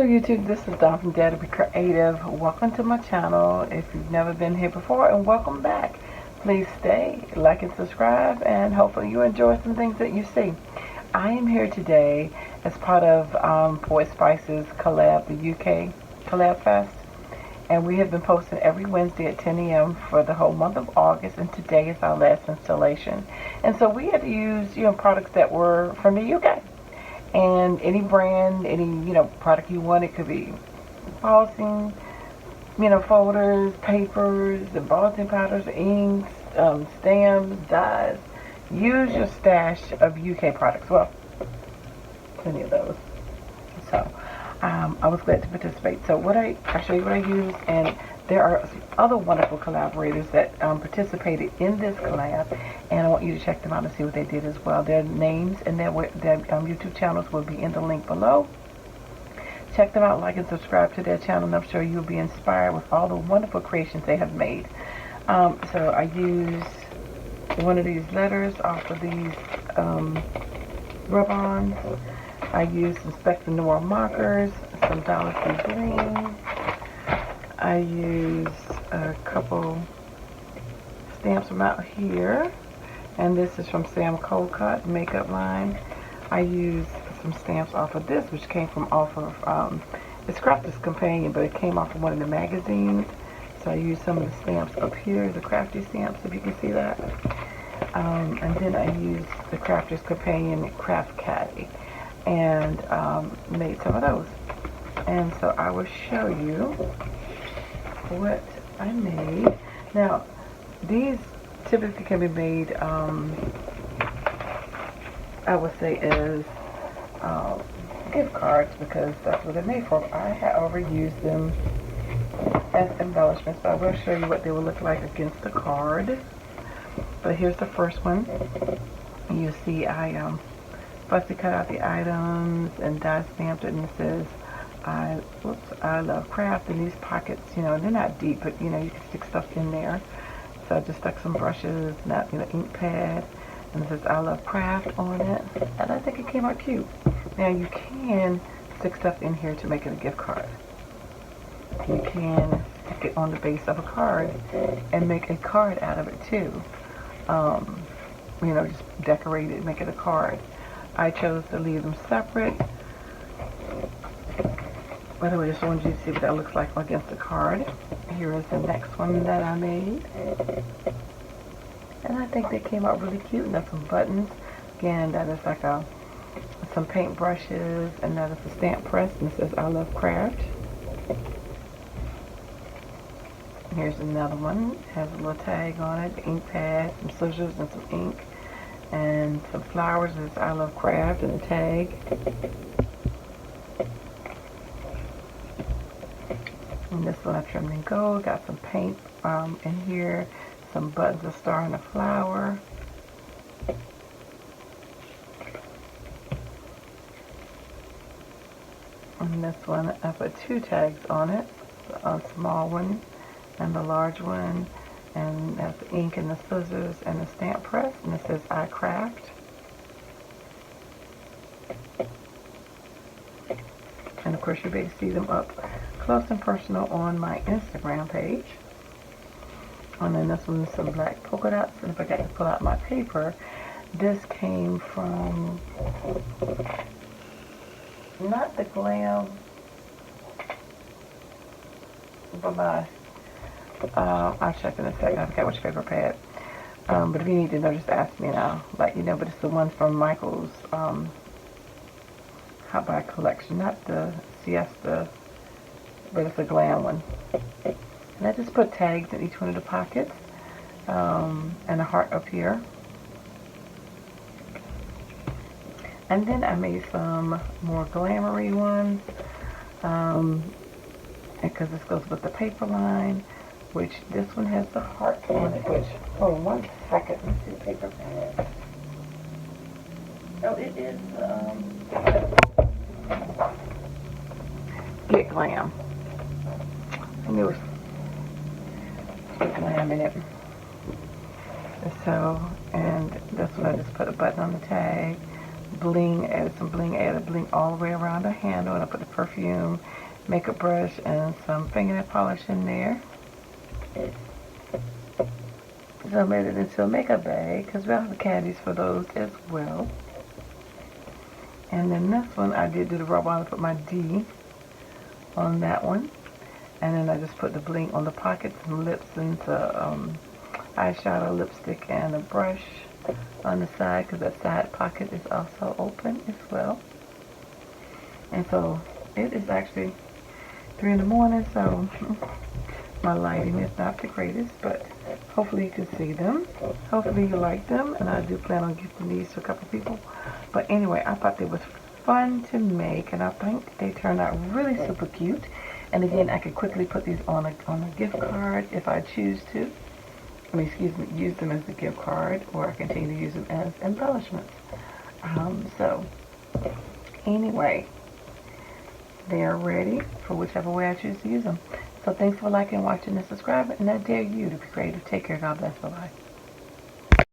YouTube, this is Dawn from DaretobeCreative. Welcome to my channel if you've never been here before, and welcome back. Please stay, like and subscribe, and hopefully you enjoy some things that you see. I am here today as part of Poetspice's Collab, the UK Collab Fest, and we have been posting every Wednesday at 10 a.m. for the whole month of August, and today is our last installation. And so we had to use, products that were from the UK. And any brand, any, product you want. It could be embossing, folders, papers, embossing powders, inks, stamps, dyes. Use your stash of UK products. Well, plenty of those. So, I was glad to participate. So I'll show you what I use, and there are some other wonderful collaborators that participated in this collab, and I want you to check them out and see what they did as well. Their names and their YouTube channels will be in the link below. Check them out, like and subscribe to their channel, and I'm sure you'll be inspired with all the wonderful creations they have made. So I used one of these letters off of these rub-ons. I used some Spectrum Noir markers, some Dollar Tree Green. I used a couple stamps from out here, and this is from Sam Colcott makeup line. I used some stamps off of this, which came from off of it's Crafter's Companion, but it came off of one of the magazines. So I used some of the stamps up here, the Crafty stamps, if you can see that. And then I used the Crafter's Companion Craft Caddy, and made some of those. And so I will show you what I made. Now, these typically can be made, I would say, as gift cards, because that's what they're made for. I however used them as embellishments, but I will show you what they will look like against the card. But here's the first one. You see I fussy cut out the items and die stamped it, and it says I love craft. And these pockets, they're not deep, but you can stick stuff in there. So I just stuck some brushes, not ink pad, and it says I love craft on it, and I think it came out cute. Now you can stick stuff in here to make it a gift card. You can stick it on the base of a card and make a card out of it too. Just decorate it, make it a card. I chose to leave them separate. By the way, just wanted you to see what that looks like against the card. Here is the next one that I made. And I think they came out really cute. And there's some buttons. Again, that is like some paint brushes, and that is a stamp press, and it says I love craft. Here's another one. It has a little tag on it, the ink pad, some scissors and some ink, and some flowers. It says I love craft, and a tag. And this one I trimmed in gold. Got some paint in here, some buttons, a star and a flower. And this one I put two tags on it, a small one and the large one, and that's the ink and the scissors and the stamp press, and it says I craft. And of course you'll be able to see them up close and personal on my Instagram page. And then this one is some black polka dots, and if I got to pull out my paper, this came from, not the Glam, but I'll check in a second. I forgot which paper pad. But if you need to know, just ask me and I'll let you know. But it's the one from Michael's Hot Buy collection, not the Siesta, but it's a Glam one. And I just put tags in each one of the pockets, and a heart up here. And then I made some more glamoury ones, because this goes with the paper line, which this one has the heart on it, which, hold on 1 second, let me see the paper pad. Oh, it is, Get Glam. I knew it was Get Glam in it. So, and this one I just put a button on the tag, bling, added some bling, added bling all the way around the handle, and I put the perfume makeup brush and some fingernail polish in there. So I made it into a makeup bag because we have the candies for those as well. And then this one I did do the rubber on, put my D on that one. And then I just put the bling on the pockets and lips into eyeshadow, lipstick, and a brush on the side because that side pocket is also open as well. And so it is actually 3 in the morning, so my lighting is not the greatest, but hopefully you can see them. Hopefully you like them, and I do plan on gifting these to a couple people. But anyway, I thought they was fun to make, and I think they turned out really super cute. And again, I could quickly put these on a gift card if I choose to. I mean, excuse me, use them as a gift card, or I continue to use them as embellishments. So anyway, they are ready for whichever way I choose to use them. So thanks for liking, watching, and subscribing, and I dare you to be creative. Take care. God bless. Bye-bye.